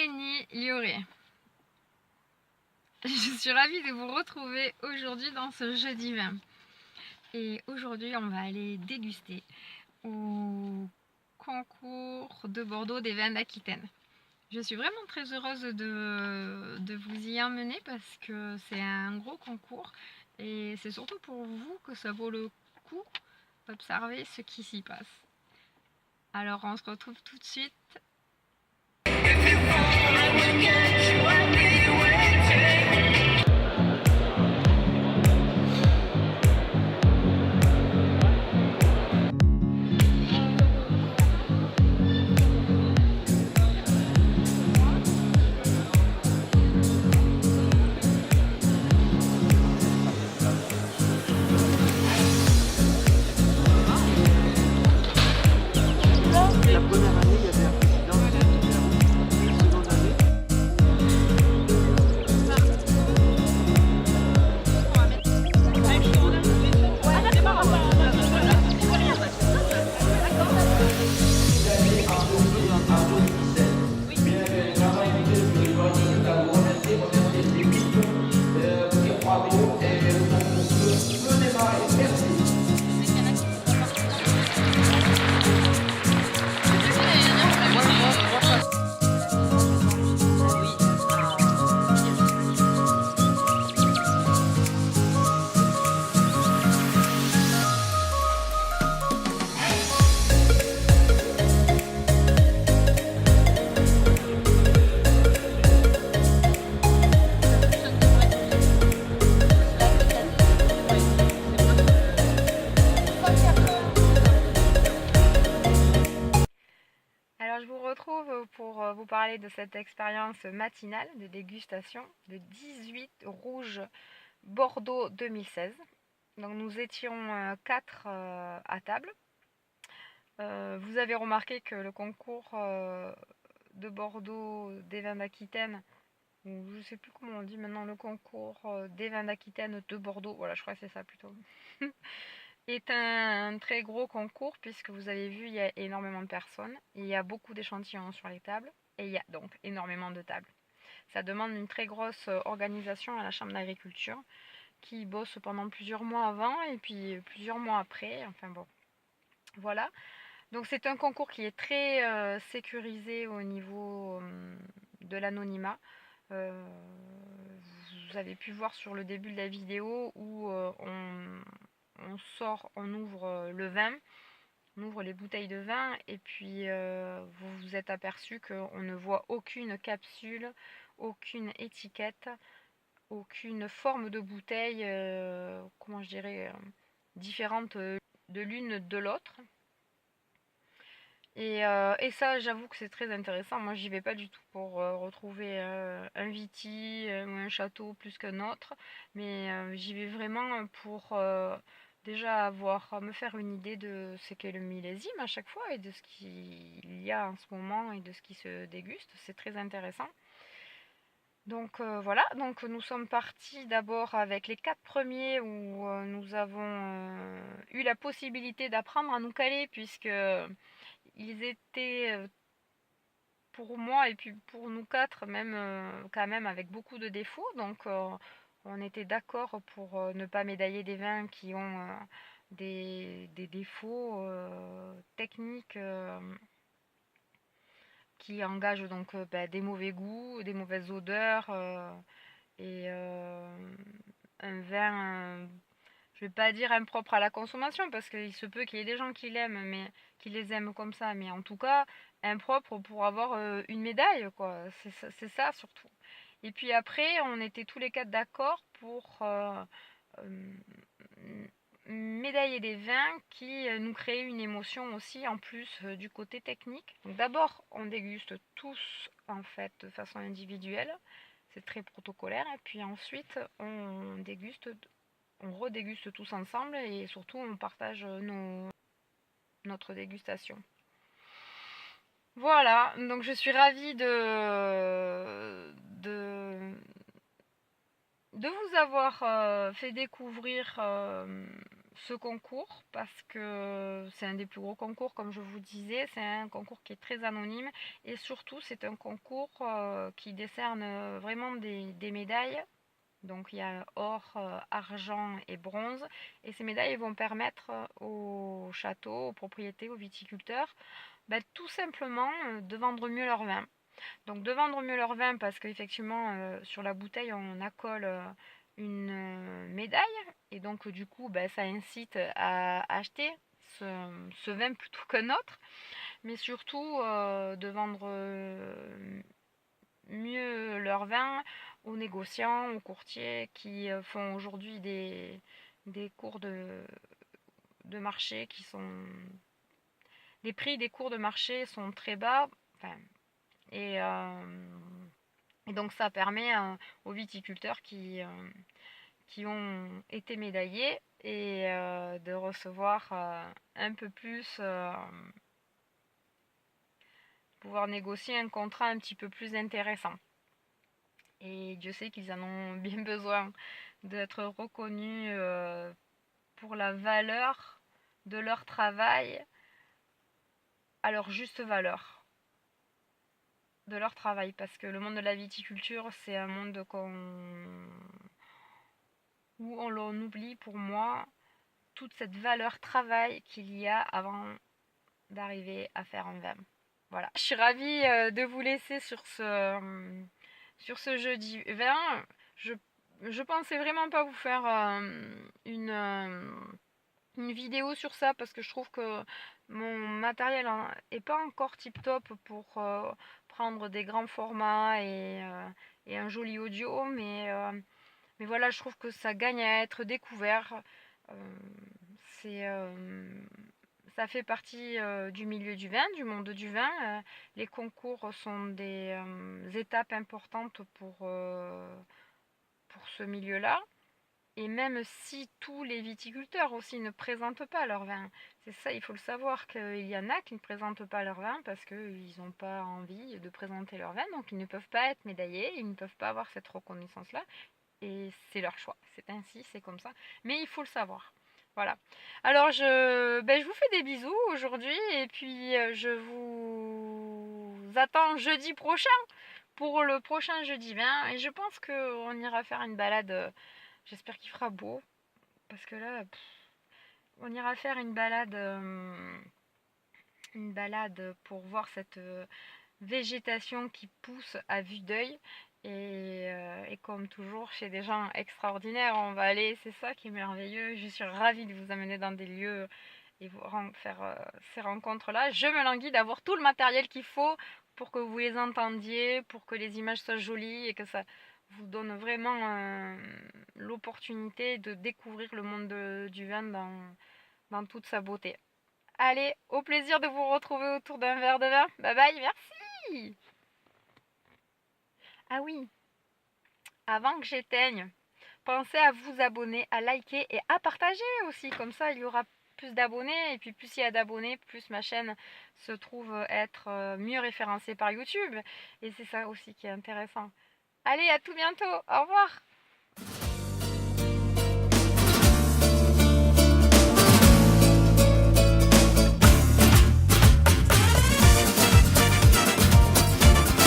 Elénie Lioré. Je suis ravie de vous retrouver aujourd'hui dans ce jeudi 20. Et aujourd'hui, on va aller déguster au concours de Bordeaux des vins d'Aquitaine. Je suis vraiment très heureuse de vous y emmener parce que c'est un gros concours et c'est surtout pour vous que ça vaut le coup d'observer ce qui s'y passe. Alors on se retrouve tout de suite. La première année, il y avait un président, la seconde année. Alors je vous retrouve pour vous parler de cette expérience matinale de dégustation de 18 rouges Bordeaux 2016. Donc nous étions 4 à table. Vous avez remarqué que le concours de Bordeaux des vins d'Aquitaine, ou je ne sais plus comment on dit maintenant, le concours des vins d'Aquitaine de Bordeaux, voilà je crois que c'est ça plutôt, est un très gros concours puisque vous avez vu, il y a énormément de personnes, il y a beaucoup d'échantillons sur les tables et il y a donc énormément de tables. Ça demande une très grosse organisation à la Chambre d'agriculture qui bosse pendant plusieurs mois avant et puis plusieurs mois après, enfin bon, voilà. Donc c'est un concours qui est très sécurisé au niveau de l'anonymat. Vous avez pu voir sur le début de la vidéo où on ouvre le vin, on ouvre les bouteilles de vin et puis vous vous êtes aperçu qu'on ne voit aucune capsule, aucune étiquette, aucune forme de bouteille, comment je dirais, différente de l'une de l'autre. Et ça, j'avoue que c'est très intéressant. Moi, j'y vais pas du tout pour retrouver un Viti ou un château plus qu'un autre, mais j'y vais vraiment pour déjà me faire une idée de ce qu'est le millésime à chaque fois et de ce qu'il y a en ce moment et de ce qui se déguste. C'est très intéressant. Donc voilà, donc nous sommes partis d'abord avec les 4 premiers où nous avons eu la possibilité d'apprendre à nous caler puisque ils étaient pour moi et puis pour nous 4 même quand même avec beaucoup de défauts. Donc on était d'accord pour ne pas médailler des vins qui ont des défauts techniques qui engagent donc des mauvais goûts, des mauvaises odeurs et un vin, je vais pas dire impropre à la consommation parce qu'il se peut qu'il y ait des gens qui l'aiment, mais qui les aiment comme ça, mais en tout cas impropre pour avoir une médaille, quoi. C'est ça surtout. Et puis après, on était tous les 4 d'accord pour euh, médailler des vins qui nous créaient une émotion aussi en plus du côté technique. Donc d'abord, on déguste tous en fait de façon individuelle. C'est très protocolaire. Et puis ensuite, on redéguste tous ensemble et surtout on partage notre dégustation. Voilà, donc je suis ravie de vous avoir fait découvrir ce concours parce que c'est un des plus gros concours, comme je vous disais. C'est un concours qui est très anonyme et surtout c'est un concours qui décerne vraiment des médailles. Donc il y a or, argent et bronze. Et ces médailles vont permettre aux châteaux, aux propriétés, aux viticulteurs, tout simplement de vendre mieux leur vin. Donc de vendre mieux leur vin parce qu'effectivement sur la bouteille on accole une médaille et donc du coup ça incite à acheter ce vin plutôt qu'un autre, mais surtout de vendre mieux leur vin aux négociants, aux courtiers qui font aujourd'hui des cours de marché qui sont... Les prix des cours de marché sont très bas, enfin, et, euh, et donc ça permet aux viticulteurs qui ont été médaillés et de recevoir un peu plus, pouvoir négocier un contrat un petit peu plus intéressant. Et Dieu sait qu'ils en ont bien besoin d'être reconnus pour la valeur de leur travail, à leur juste valeur de leur travail, parce que le monde de la viticulture, c'est un monde où on oublie pour moi toute cette valeur travail qu'il y a avant d'arriver à faire un vin. Voilà. Je suis ravie de vous laisser sur ce jeudi vin. Je pensais vraiment pas vous faire une vidéo sur ça parce que je trouve que mon matériel est pas encore tip top pour prendre des grands formats et un joli audio, mais voilà, je trouve que ça gagne à être découvert. Euh, c'est, Ça fait partie du milieu du vin, du monde du vin. Les concours sont des étapes importantes pour ce milieu-là. Et même si tous les viticulteurs aussi ne présentent pas leur vin, c'est ça, il faut le savoir qu'il y en a qui ne présentent pas leur vin parce qu'ils n'ont pas envie de présenter leur vin, donc ils ne peuvent pas être médaillés, ils ne peuvent pas avoir cette reconnaissance-là. Et c'est leur choix, c'est ainsi, c'est comme ça. Mais il faut le savoir. Voilà. Alors je vous fais des bisous aujourd'hui et puis je vous attends jeudi prochain pour le prochain jeudi 20 et je pense qu'on ira faire une balade. J'espère qu'il fera beau parce que là, on ira faire une balade pour voir cette végétation qui pousse à vue d'œil. Et comme toujours, chez des gens extraordinaires, on va aller, c'est ça qui est merveilleux. Je suis ravie de vous amener dans des lieux et vous faire ces rencontres-là. Je me languis d'avoir tout le matériel qu'il faut pour que vous les entendiez, pour que les images soient jolies et que ça vous donne vraiment l'opportunité de découvrir le monde du vin dans toute sa beauté. Allez, au plaisir de vous retrouver autour d'un verre de vin. Bye bye, merci. Ah oui, avant que j'éteigne, pensez à vous abonner, à liker et à partager aussi. Comme ça, il y aura plus d'abonnés. Et puis plus il y a d'abonnés, plus ma chaîne se trouve être mieux référencée par YouTube. Et c'est ça aussi qui est intéressant. Allez, à tout bientôt. Au revoir.